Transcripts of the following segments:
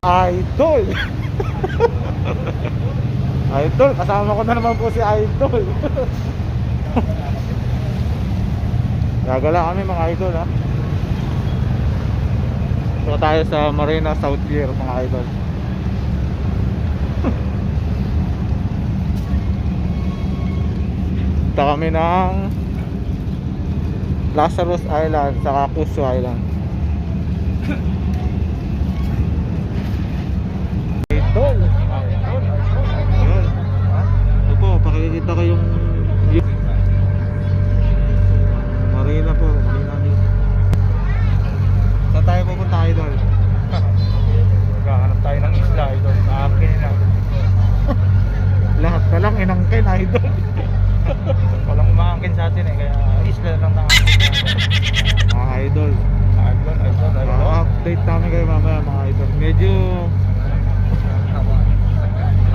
Idol. Idol, kasama ko na naman po si Idol. Gagala kami mga idol ha. So tayo sa Marina South Pier mga idol. Punta kami ng Lazarus Island saka Cuso Island. Idol. Ayun. Ito po, pakikita ko yung Marina po, Marina niyo. Saan tayo pupunta idol? Maghahanap tayo ng isla, idol. Maangkin na. Lahat na lang inangkin idol. Walang umaangkin sa atin eh, kaya isla lang naangkin natin. Mga idol, Idol. update namin kayo mamaya mga idol. Medyo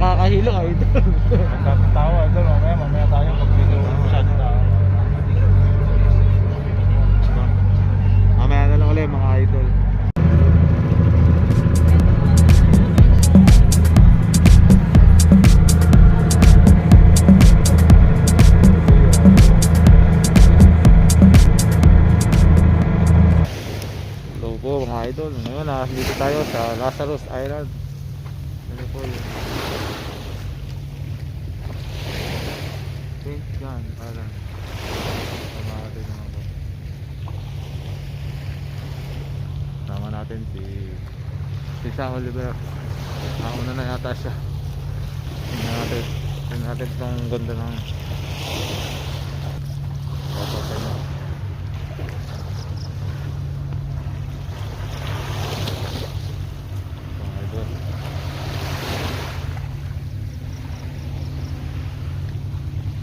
nakakahilo idol. Ang daming tao, idol. Mamaya tayo pag dito masyadong tao. Mamaya na lang ulit mga idol. Hello po mga idol. Ngayon dito tayo sa Lazarus Island. Ano po yun? St. John Island. Tama natin naman po. Tama natin si Sam Oliver. Nauna na yata siya. Tingnan natin itong ganda ng papatay na.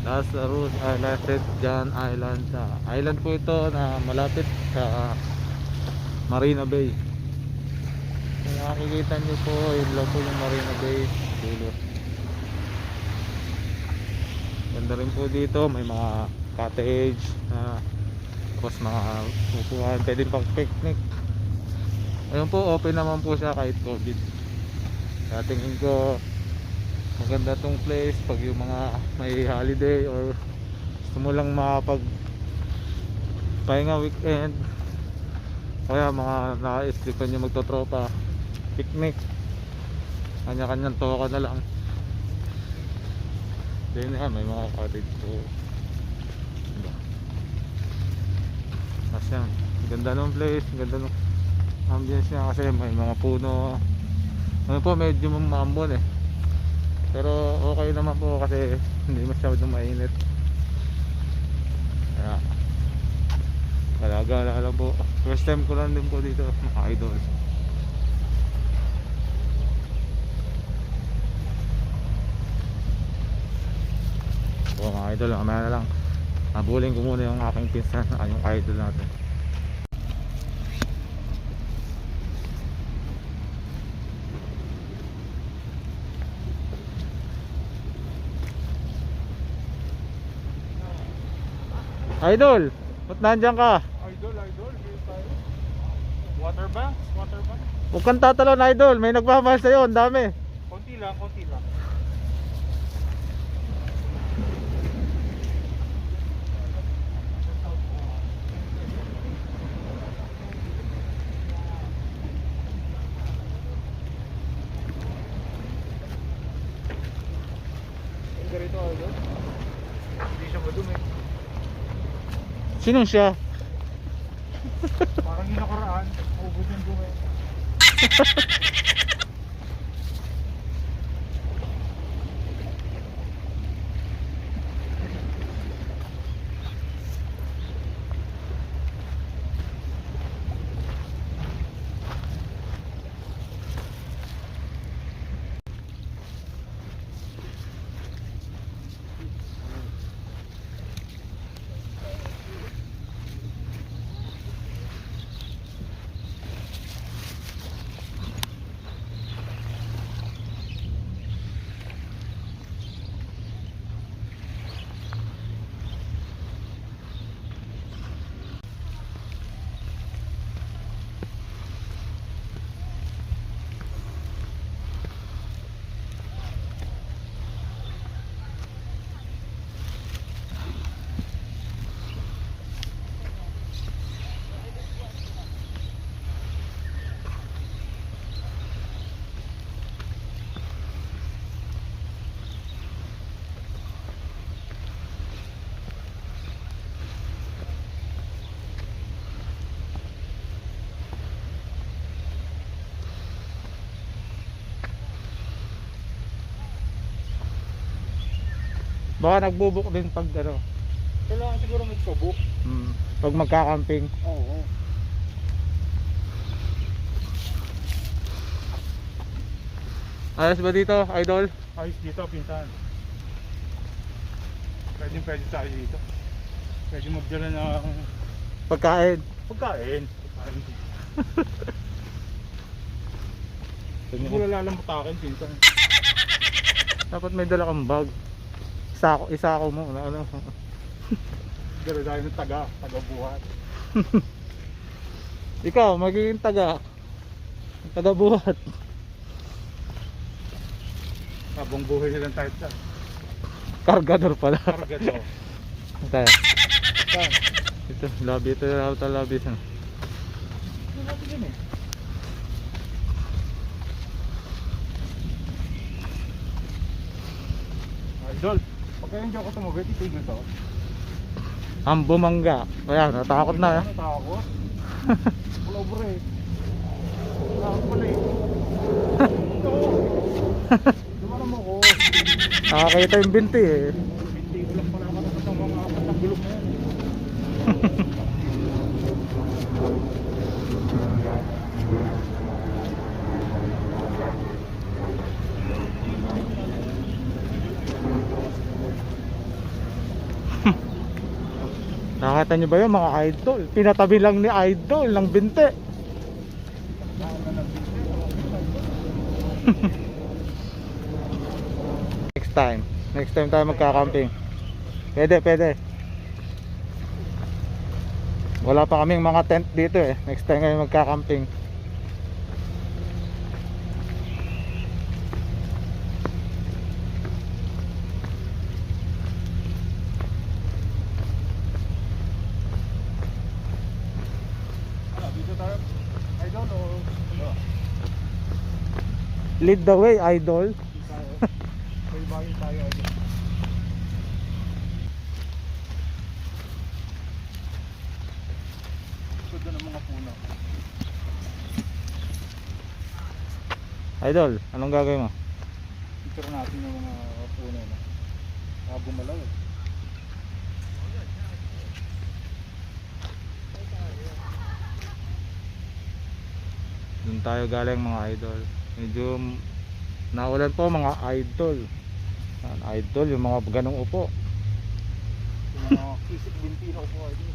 Lazarus Island, St. John Island. Island po ito na malapit sa Marina Bay. Kung makikita nyo po, yun lang po yung Marina Bay dulo. Ganda rin po dito, may mga cottage tapos mga upuan, pwedeng pang picnic. Ayun po, open naman po siya kahit COVID. Kaya tingin ko maganda tong place pag yung mga may holiday or gusto mo lang makapag pahinga weekend, kaya mga naka-islipan nyo magtotropa, picnic, kanya-kanyang toka na lang. Then may mga cottage po. Kasi yan, ganda ng place, ganda ng ambience niya kasi may mga puno. Ano po, medyo mamambon eh. Pero okay naman po kasi hindi masyadong mainit. Kaya gala-gala lang po. First time ko lang din po dito mga idol. So mga idol, mamaya na lang habulin ko muna yung aking pinsan, yung idol natin. Idol, ba't nandiyan ka? Idol, dito tayo. Water bank. Huwag kang tatalon idol, may nagmamahal sa'yo, ang dami. Konti lang. Ang ganito, idol. Hindi siya madumi. Sino siya? Parang yung nakaraan, ubod yung dumi. Baka nagbubuk din pag ano, Kailangan siguro magpabuk. pag magkakamping. Oo. Ayos ba dito, idol? Ayos dito, pinsan. Pwede tayo dito. Pwede magdala ng Pagkain. pagkain. Hindi ko lalamutakin, pinsan. Dapat may dala kang bag. Isa ako mo na ano. Dala tayo ng taga-buhat. Ikaw magiging taga-buhat. Habang buhay na lang tayo sa Kargador pala. karga to. Tayo. Saan? Ito, lobby ito, lobby ito. Ano natin yun eh? Idol, pagka yung joke ko tumugit, itigil to. Ang bumangga. Ayan, natakot na. Natakot? Wala bro eh. Natakot pala eh. Ito. Dumaram ako. Nakakita yung binti eh. Hindi ko lang pala matapat ang mga apat na gulong na yan. Nakakita nyo ba yun mga idol? Pinatabi lang ni idol ng binti. Next time tayo magka-camping. Pwede. Wala pa kaming mga tent dito eh. Next time kayo magka-camping. Dito tayo. Idol o ano? Lead the way, idol. Tayo. May bayan tayo idol. Ganda ng mga puno. Idol, anong gagawin mo? Picture natin yung mga puno na. Gumalaw eh. Doon tayo galing mga idol. Medyo naulan po mga idol. Yan, idol, yung mga ganong upo. Yung mga kisik binti na upo idol.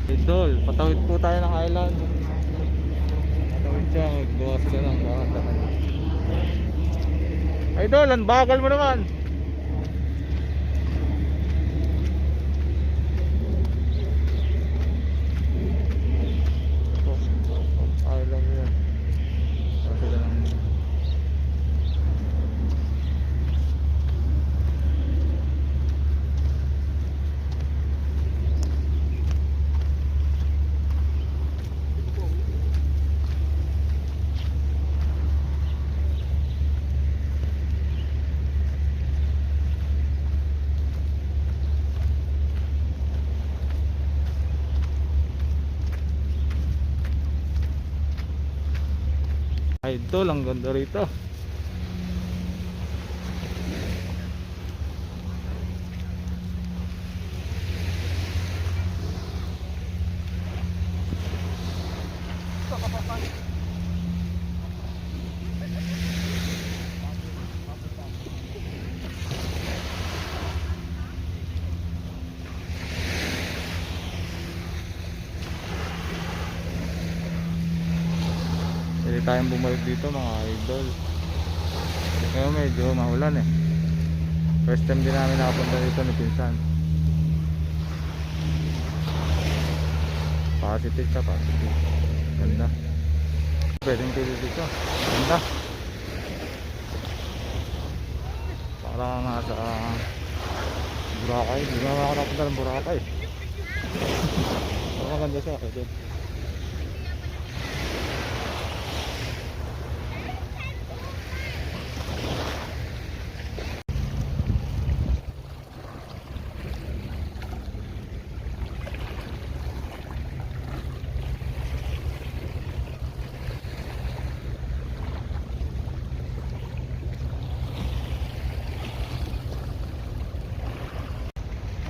Idol, patawid po tayo ng island. Patawid siya, magbukas ka ng baka. Idol, ang bagal mo naman. Island yan. Kasi lang. Idol, ang ganda rito. Pwede tayong bumalik dito mga idol. Ngayon medyo maulan eh. First time din namin nakapunta dito ni Pinsan. Positive siya, positive. Ganda. Pwedeng pili dito. Ganda. Parang nasa Boracay. Hindi naman ako napunta ng Boracay. Pero maganda siya. Pwede.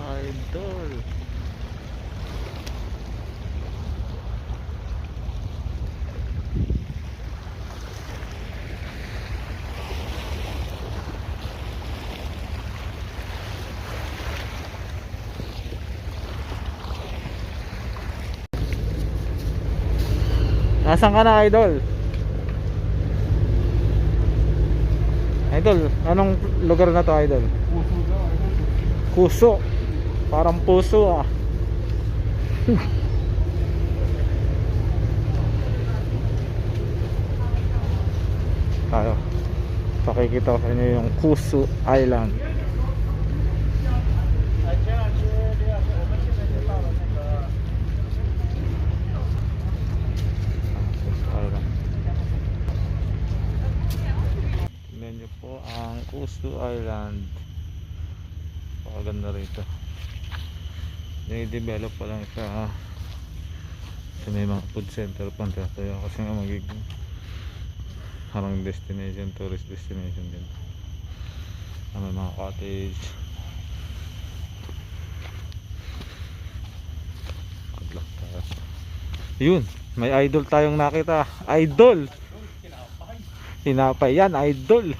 Idol. Nasaan ka na, Idol? Idol, anong lugar na to, Idol? Puso daw, ano? Kuso. Parang puso ah. Tayo. Pakikita ko sa inyo yung Kuso Island. Kuso Island. Tignan nyo po ang Kuso Island. Pakaganda rito. I-develop pa lang siya sa may mga food center pang tatayo kasi nga magiging harang destination, tourist destination din. May mga cottage. Good luck tayo. Yun, may idol tayong nakita. Idol! Tinapay yan, idol!